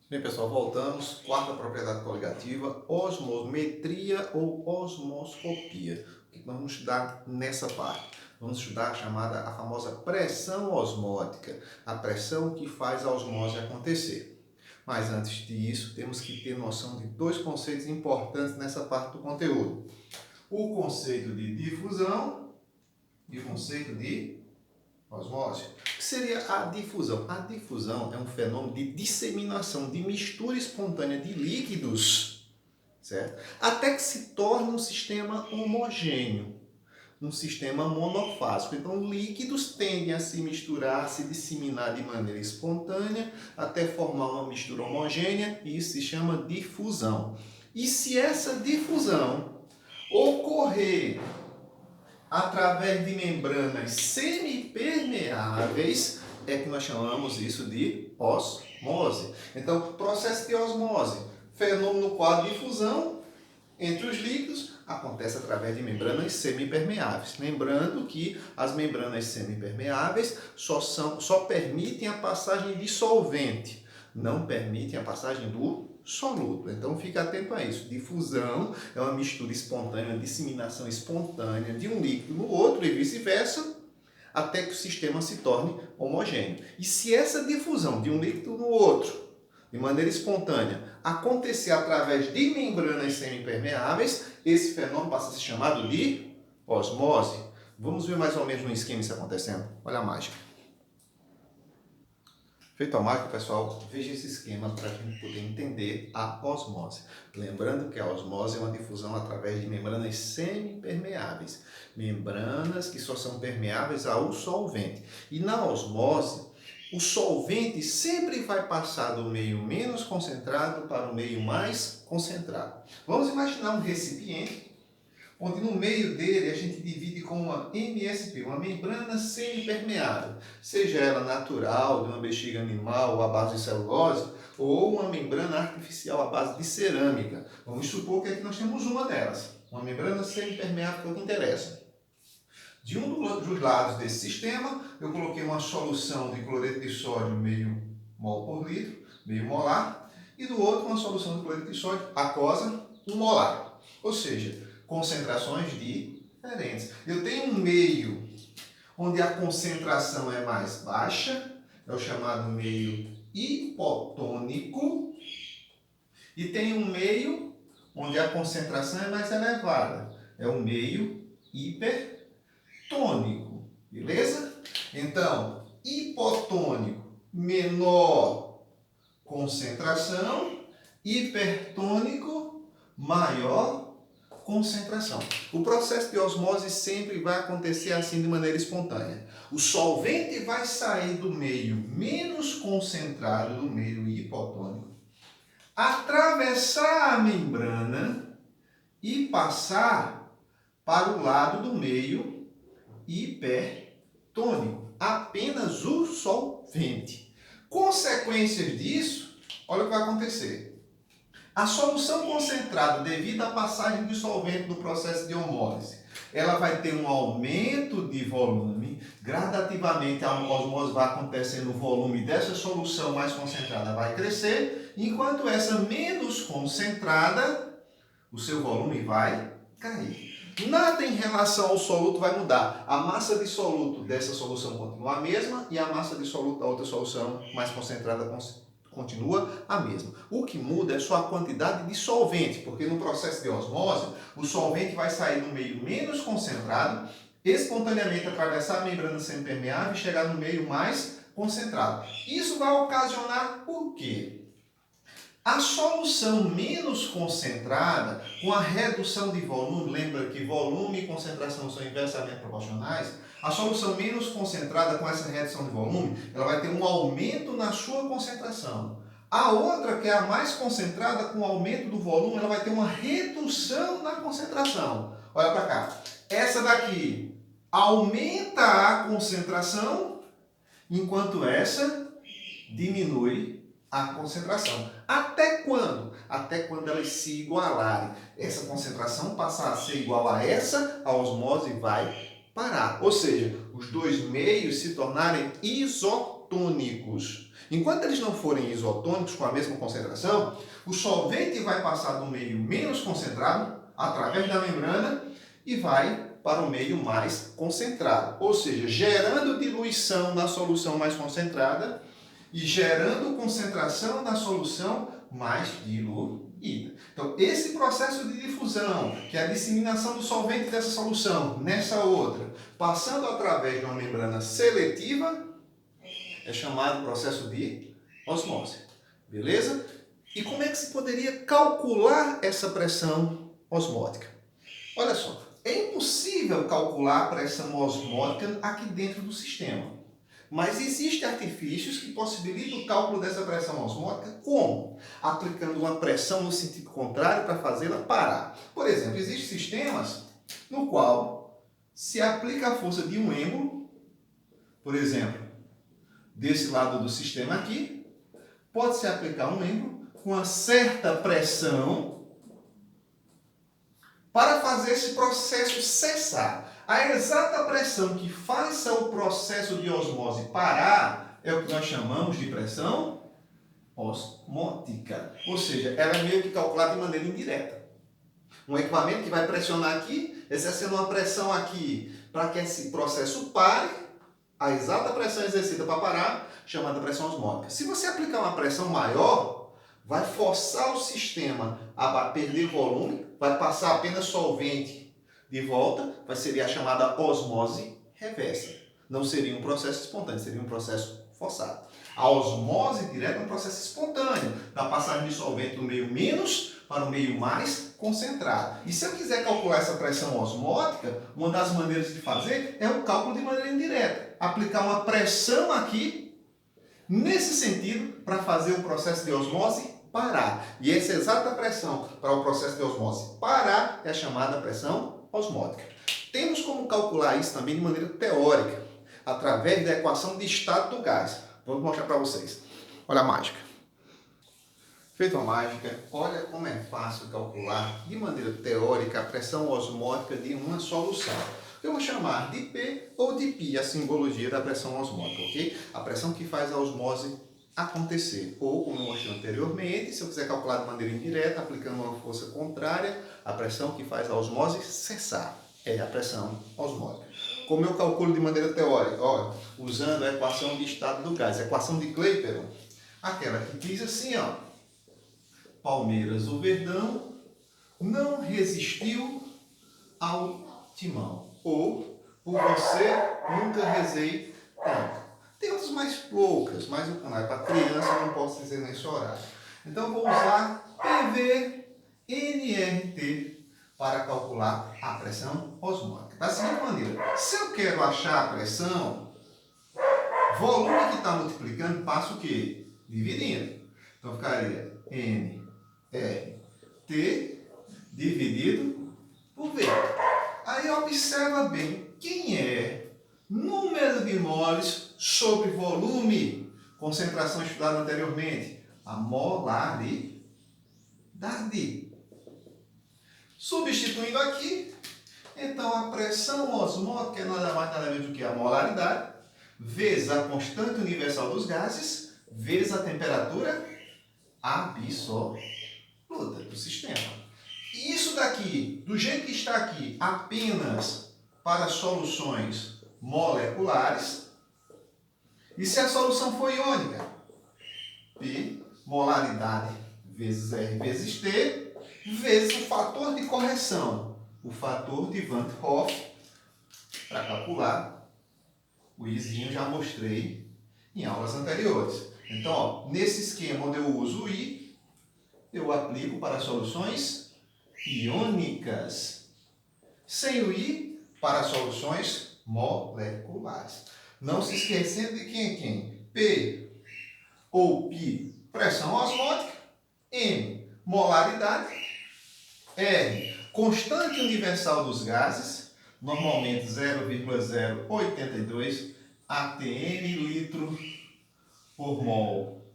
Bem, pessoal, voltamos. Quarta propriedade coligativa, osmometria ou osmoscopia. O que nós vamos estudar nessa parte? Vamos estudar a famosa pressão osmótica, a pressão que faz a osmose acontecer. Mas antes disso, temos que ter noção de dois conceitos importantes nessa parte do conteúdo. O conceito de difusão e o conceito de osmose. O que seria a difusão? A difusão é um fenômeno de disseminação, de mistura espontânea de líquidos, certo? Até que se torne um sistema homogêneo, um sistema monofásico. Então, líquidos tendem a se misturar, a se disseminar de maneira espontânea, até formar uma mistura homogênea, e isso se chama difusão. E se essa difusão ocorrer através de membranas semipermeáveis, é que nós chamamos isso de osmose. Então, processo de osmose, fenômeno no quadro de difusão entre os líquidos, acontece através de membranas semipermeáveis. Lembrando que as membranas semipermeáveis só permitem a passagem de solvente, não permitem a passagem do soluto. Então fique atento a isso. Difusão é uma mistura espontânea, uma disseminação espontânea de um líquido no outro e vice-versa, até que o sistema se torne homogêneo. E se essa difusão de um líquido no outro, de maneira espontânea, acontecer através de membranas semipermeáveis, esse fenômeno passa a ser chamado de osmose. Vamos ver mais ou menos um esquema isso acontecendo? Olha a mágica. Feito a mágica, pessoal, veja esse esquema para a gente poder entender a osmose. Lembrando que a osmose é uma difusão através de membranas semipermeáveis. Membranas que só são permeáveis ao solvente. E na osmose, o solvente sempre vai passar do meio menos concentrado para o meio mais concentrado. Vamos imaginar um recipiente onde no meio dele a gente divide com uma MSP, uma membrana semipermeável, seja ela natural, de uma bexiga animal, à base de celulose, ou uma membrana artificial à base de cerâmica. Vamos supor que aqui nós temos uma delas, uma membrana semipermeável, que é o que interessa. De um dos lados desse sistema, eu coloquei uma solução de cloreto de sódio meio mol por litro, meio molar, e do outro uma solução de cloreto de sódio aquosa 1 molar. Ou seja, concentrações diferentes. Eu tenho um meio onde a concentração é mais baixa, é o chamado meio hipotônico, e tem um meio onde a concentração é mais elevada, é o meio hipertônico, beleza? Então, hipotônico, menor concentração, hipertônico, maior concentração. O processo de osmose sempre vai acontecer assim de maneira espontânea. O solvente vai sair do meio menos concentrado, do meio hipotônico, atravessar a membrana e passar para o lado do meio hipertônico. Apenas o solvente. Consequências disso, olha o que vai acontecer. A solução concentrada, devido à passagem do solvente no processo de osmose, ela vai ter um aumento de volume. Gradativamente a osmose vai acontecendo, o volume dessa solução mais concentrada vai crescer, enquanto essa menos concentrada, o seu volume vai cair. Nada em relação ao soluto vai mudar. A massa de soluto dessa solução continua a mesma e a massa de soluto da outra solução mais concentrada continua a mesma. O que muda é só a quantidade de solvente, porque no processo de osmose, o solvente vai sair do meio menos concentrado, espontaneamente atravessar a membrana semipermeável e chegar no meio mais concentrado. Isso vai ocasionar o quê? A solução menos concentrada, com a redução de volume, lembra que volume e concentração são inversamente proporcionais, a solução menos concentrada com essa redução de volume, ela vai ter um aumento na sua concentração. A outra, que é a mais concentrada, com o aumento do volume, ela vai ter uma redução na concentração. Olha para cá. Essa daqui aumenta a concentração, enquanto essa diminui a concentração. Até quando? Até quando elas se igualarem. Essa concentração passar a ser igual a essa, a osmose vai parar. Ou seja, os dois meios se tornarem isotônicos. isotônicos. Enquanto eles não forem isotônicos com a mesma concentração, o solvente vai passar do meio menos concentrado, através da membrana, e vai para o meio mais concentrado. Ou seja, gerando diluição na solução mais concentrada e gerando concentração na solução mais diluída. Então, esse processo de difusão, que é a disseminação do solvente dessa solução nessa outra, passando através de uma membrana seletiva, é chamado processo de osmose. Beleza? E como é que se poderia calcular essa pressão osmótica? Olha só, é impossível calcular a pressão osmótica aqui dentro do sistema. Mas existem artifícios que possibilitam o cálculo dessa pressão osmótica como? Aplicando uma pressão no sentido contrário para fazê-la parar. Por exemplo, existem sistemas no qual se aplica a força de um êmbolo, por exemplo, desse lado do sistema aqui, pode-se aplicar um êmbolo com uma certa pressão para fazer esse processo cessar. A exata pressão que faça o processo de osmose parar é o que nós chamamos de pressão osmótica. Ou seja, ela é meio que calculada de maneira indireta. Um equipamento que vai pressionar aqui, exercendo uma pressão aqui para que esse processo pare, a exata pressão exercida para parar, chamada pressão osmótica. Se você aplicar uma pressão maior, vai forçar o sistema a perder volume, vai passar apenas solvente de volta, seria a chamada osmose reversa. Não seria um processo espontâneo, seria um processo forçado. A osmose direta é um processo espontâneo, da passagem de solvente do meio menos para o meio mais concentrado. E se eu quiser calcular essa pressão osmótica, uma das maneiras de fazer é o cálculo de maneira indireta. Aplicar uma pressão aqui, nesse sentido, para fazer o processo de osmose parar. E essa exata pressão para o processo de osmose parar é a chamada pressão osmótica. Temos como calcular isso também de maneira teórica, através da equação de estado do gás. Vou mostrar para vocês. Olha a mágica. Feita a mágica, olha como é fácil calcular de maneira teórica a pressão osmótica de uma solução. Eu vou chamar de P ou de π a simbologia da pressão osmótica, ok? A pressão que faz a osmose acontecer. Ou, como eu mostrei anteriormente, se eu quiser calcular de maneira indireta, aplicando uma força contrária, a pressão que faz a osmose cessar. É a pressão osmótica. Como eu calculo de maneira teórica? Olha, usando a equação de estado do gás, a equação de Clapeyron, aquela que diz assim, ó, Palmeiras, o Verdão, não resistiu ao timão. Ou, por você, nunca rezei tanto. Tem outras mais poucas, mas o canal é para criança, eu não posso dizer nesse horário. Então, eu vou usar PV-NRT para calcular a pressão osmótica. Da seguinte maneira, se eu quero achar a pressão, volume que está multiplicando, passa o quê? Dividindo. Então, ficaria NRT dividido por V. Aí, observa bem, quem é número de moles sobre volume, concentração estudada anteriormente, a molaridade. Substituindo aqui, então a pressão osmótica é nada mais nada menos do que a molaridade, vezes a constante universal dos gases, vezes a temperatura absoluta do sistema. E isso daqui, do jeito que está aqui, apenas para soluções moleculares. E se a solução for iônica? P, molaridade vezes R vezes T, vezes o fator de correção, o fator de Van't Hoff, para calcular. O Izinho já mostrei em aulas anteriores. Então, ó, nesse esquema onde eu uso o I, eu aplico para soluções iônicas. Sem o I, para soluções moleculares. Não se esquecendo de quem é quem? P ou π, pressão osmótica. M, molaridade. R, constante universal dos gases, normalmente 0,082 atm litro por mol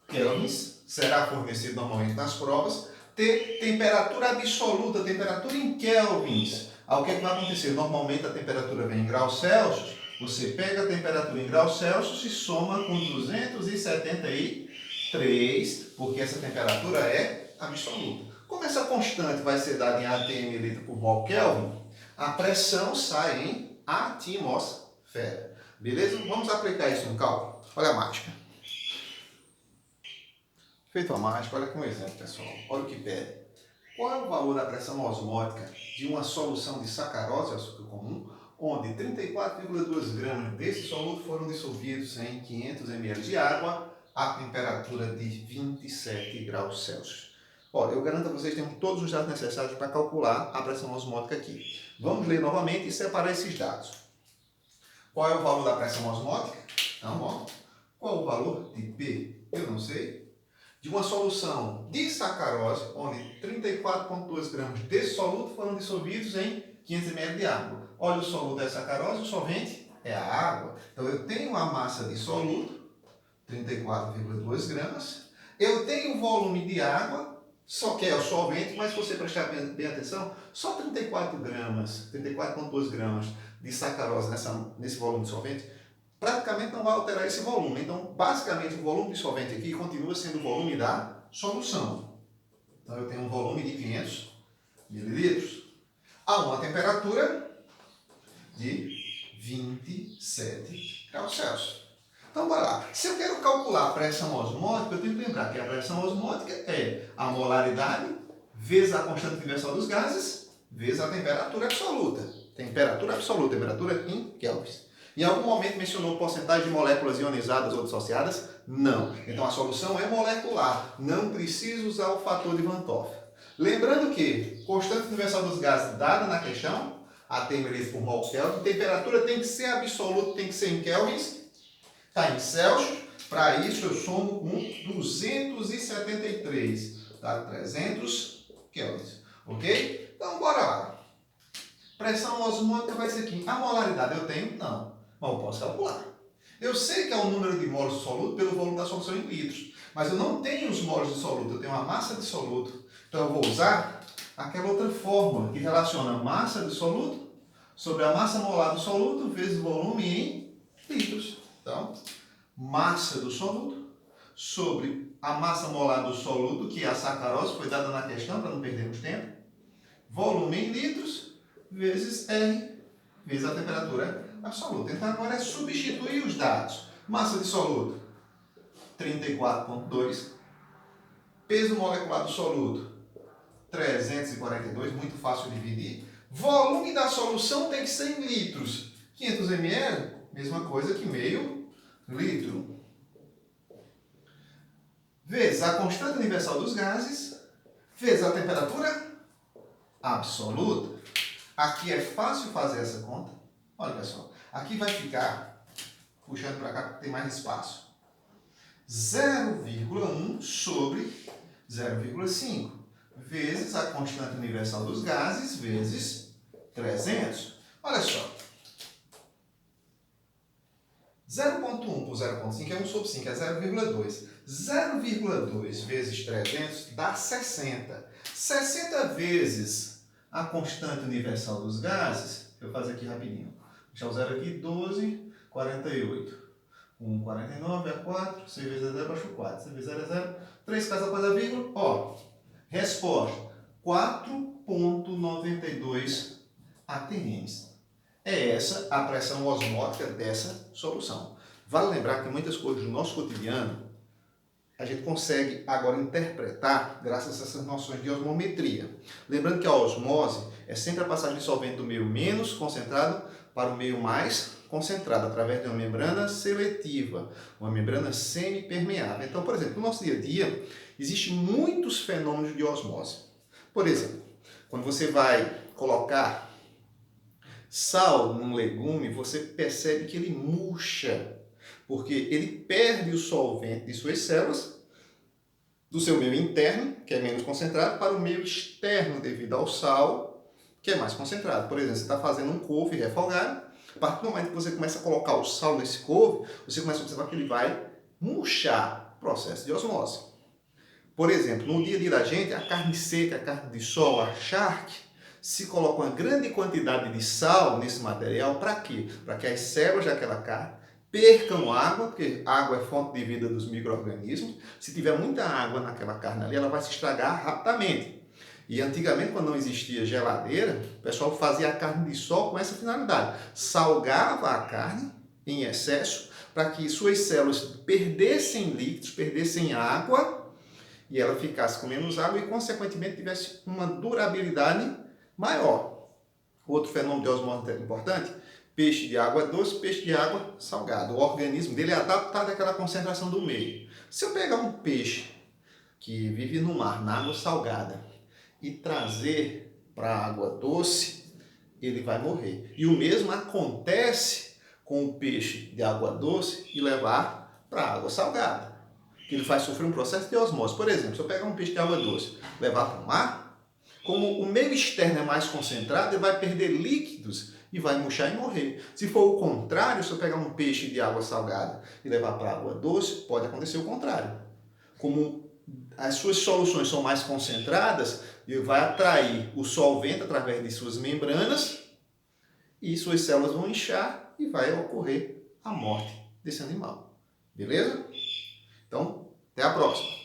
kelvins, será fornecido normalmente nas provas. T, temperatura absoluta, temperatura em kelvins. O que vai acontecer? Normalmente a temperatura vem em graus Celsius, Você pega a temperatura em graus Celsius e soma com 273, porque essa temperatura é absoluta. Como essa constante vai ser dada em atm litro por mol Kelvin, a pressão sai em atmosfera. Beleza? Vamos aplicar isso no cálculo. Olha a mágica. Feito a mágica, olha aqui um exemplo, pessoal. Olha o que pede. Qual é o valor da pressão osmótica de uma solução de sacarose, açúcar comum, onde 34,2 gramas desse soluto foram dissolvidos em 500 ml de água a temperatura de 27 graus Celsius? Olha, eu garanto a vocês que temos todos os dados necessários para calcular a pressão osmótica aqui. Vamos ler novamente e separar esses dados. Qual é o valor da pressão osmótica? Então, ó, qual é o valor de P? Eu não sei. De uma solução de sacarose, onde 34,2 gramas desse soluto foram dissolvidos em 500 ml de água. Olha, o soluto é sacarose, o solvente é a água. Então, eu tenho a massa de soluto, 34,2 gramas. Eu tenho o volume de água, só que é o solvente, mas se você prestar bem atenção, só 34 gramas, 34,2 gramas de sacarose nesse volume de solvente, praticamente não vai alterar esse volume. Então, basicamente, o volume de solvente aqui continua sendo o volume da solução. Então, eu tenho um volume de 500 mililitros a uma temperatura de 27 graus Celsius. Então, bora lá. Se eu quero calcular a pressão osmótica, eu tenho que lembrar que a pressão osmótica é a molaridade vezes a constante universal dos gases vezes a temperatura absoluta. Temperatura absoluta, temperatura em kelvins. Em algum momento mencionou porcentagem de moléculas ionizadas ou dissociadas? Não. Então a solução é molecular. Não precisa usar o fator de Van 't Hoff. Lembrando que constante universal dos gases dada na questão, atm litro por mol Kelvin, temperatura tem que ser absoluta, tem que ser em kelvins, está em Celsius. Para isso eu somo com 273, dá 300 kelvins. Ok? Então bora lá. Pressão osmótica vai ser aqui. A molaridade eu tenho? Não. Mas eu posso calcular. Eu sei que é o número de mols de soluto pelo volume da solução em litros. Mas eu não tenho os mols de soluto, eu tenho a massa de soluto. Então eu vou usar aquela outra fórmula que relaciona a massa de soluto sobre a massa molar do soluto vezes o volume em litros. Então, massa do soluto sobre a massa molar do soluto, que é a sacarose, foi dada na questão para não perdermos tempo. Volume em litros vezes R, vezes a temperatura absoluta. Então agora é substituir os dados. Massa de soluto, 34,2. Peso molecular do soluto, 342, muito fácil de dividir. Volume da solução tem que ser em litros. 500 ml, mesma coisa que meio litro. Vezes a constante universal dos gases, vezes a temperatura absoluta. Aqui é fácil fazer essa conta. Olha, pessoal, aqui vai ficar, puxando para cá porque tem mais espaço, 0,1 sobre 0,5 vezes a constante universal dos gases vezes 300. Olha só, 0,1 por 0,5 é 1 sobre 5, é 0,2. 0,2 vezes 300 dá 60. 60 vezes a constante universal dos gases, eu vou fazer aqui rapidinho. Deixar o zero aqui, 12, 48. 1, 49, é 4, 6 vezes 0, baixo 4. 6 vezes 0 é 0, 3 casa após a vírgula. Ó, resposta, 4,92 atms. É essa a pressão osmótica dessa solução. Vale lembrar que muitas coisas do nosso cotidiano a gente consegue agora interpretar graças a essas noções de osmometria. Lembrando que a osmose é sempre a passagem de solvente do meio menos concentrado para o meio mais concentrado, através de uma membrana seletiva, uma membrana semipermeável. Então, por exemplo, no nosso dia a dia, existem muitos fenômenos de osmose. Por exemplo, quando você vai colocar sal num legume, você percebe que ele murcha, porque ele perde o solvente de suas células, do seu meio interno, que é menos concentrado, para o meio externo, devido ao sal, que é mais concentrado. Por exemplo, você está fazendo um couve refogado, a partir do momento que você começa a colocar o sal nesse couve, você começa a observar que ele vai murchar, processo de osmose. Por exemplo, no dia a dia da gente, a carne seca, a carne de sol, a charque, se coloca uma grande quantidade de sal nesse material, para quê? Para que as células daquela carne percam água, porque água é fonte de vida dos micro-organismos. Se tiver muita água naquela carne ali, ela vai se estragar rapidamente. E antigamente, quando não existia geladeira, o pessoal fazia a carne de sol com essa finalidade. Salgava a carne em excesso, para que suas células perdessem líquidos, perdessem água, e ela ficasse com menos água e, consequentemente, tivesse uma durabilidade maior. Outro fenômeno de osmose importante, peixe de água doce, peixe de água salgada. O organismo dele é adaptado àquela concentração do meio. Se eu pegar um peixe que vive no mar, na água salgada, e trazer para a água doce, ele vai morrer. E o mesmo acontece com o peixe de água doce e levar para a água salgada. Ele vai sofrer um processo de osmose. Por exemplo, se eu pegar um peixe de água doce e levar para o mar, como o meio externo é mais concentrado, ele vai perder líquidos e vai murchar e morrer. Se for o contrário, se eu pegar um peixe de água salgada e levar para a água doce, pode acontecer o contrário. Como as suas soluções são mais concentradas, ele vai atrair o solvente através de suas membranas e suas células vão inchar e vai ocorrer a morte desse animal. Beleza? Então, até a próxima.